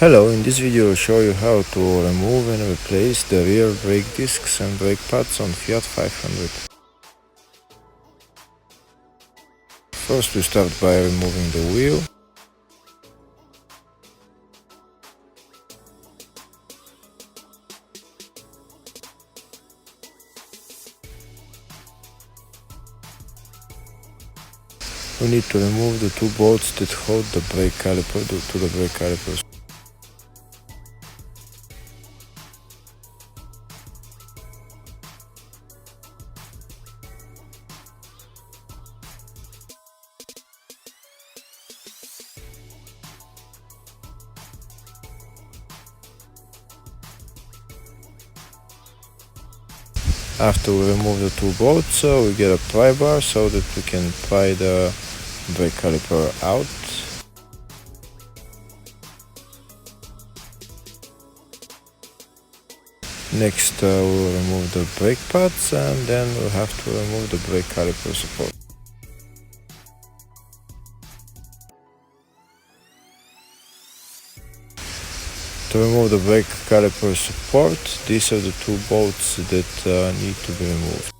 Hello, in this video I'll show you how to remove and replace the rear brake discs and brake pads on Fiat 500. First we start by removing the wheel. We need to remove the two bolts that hold the brake caliper to the brake calipers. After we remove the two bolts, we get a pry bar so that we can pry the brake caliper out. Next we'll remove the brake pads, and then we'll have to remove the brake caliper support. To remove the brake caliper support, these are the two bolts that need to be removed.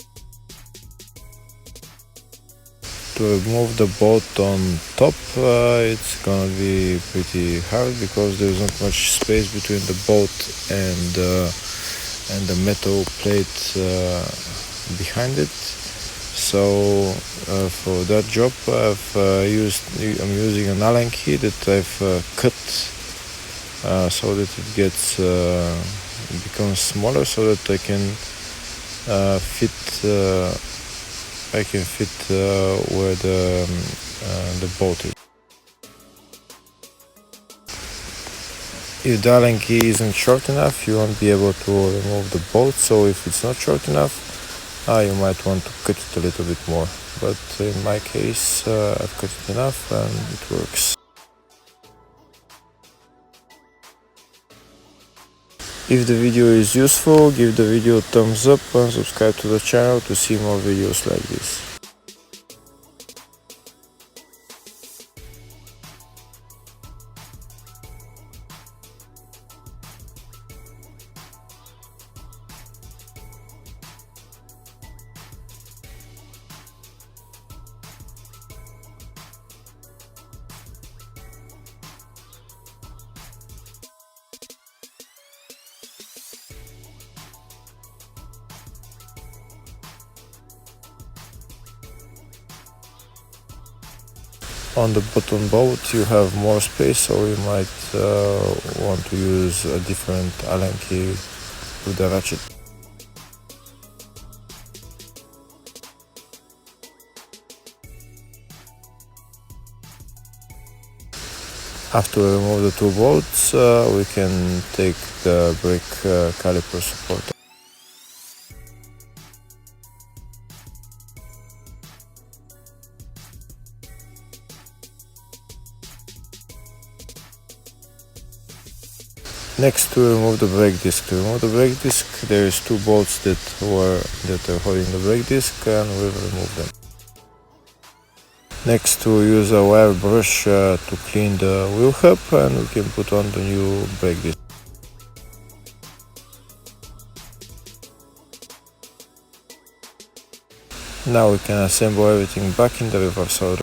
To remove the bolt on top, it's gonna be pretty hard because there's not much space between the bolt and the metal plate behind it. So for that job I'm using an Allen key that I've cut so that it becomes smaller, so that I can fit where the bolt is. If the Allen key isn't short enough, you won't be able to remove the bolt. So if it's not short enough, you might want to cut it a little bit more. But in my case, I've cut it enough and it works. If the video is useful, give the video a thumbs up and subscribe to the channel to see more videos like this. On the bottom bolt you have more space, so you might want to use a different Allen key with the ratchet. After we remove the two bolts, we can take the brake caliper support. Next, to remove the brake disc. To remove the brake disc, there is two bolts that are holding the brake disc, and we'll remove them. Next, we'll use a wire brush to clean the wheel hub, and we can put on the new brake disc. Now we can assemble everything back in the reverse order.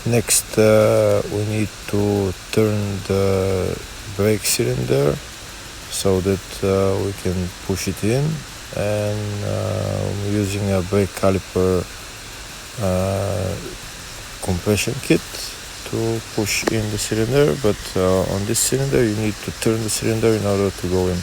Next, we need to turn the brake cylinder so that we can push it in, and using a brake caliper compression kit to push in the cylinder, but on this cylinder you need to turn the cylinder in order to go in.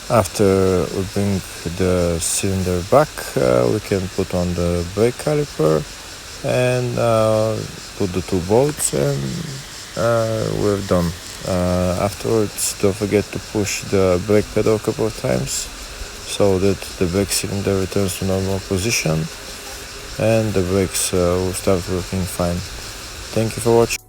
After we bring the cylinder back, we can put on the brake caliper and put the two bolts, and we're done. Afterwards, don't forget to push the brake pedal a couple of times so that the brake cylinder returns to normal position and the brakes will start working fine. Thank you for watching.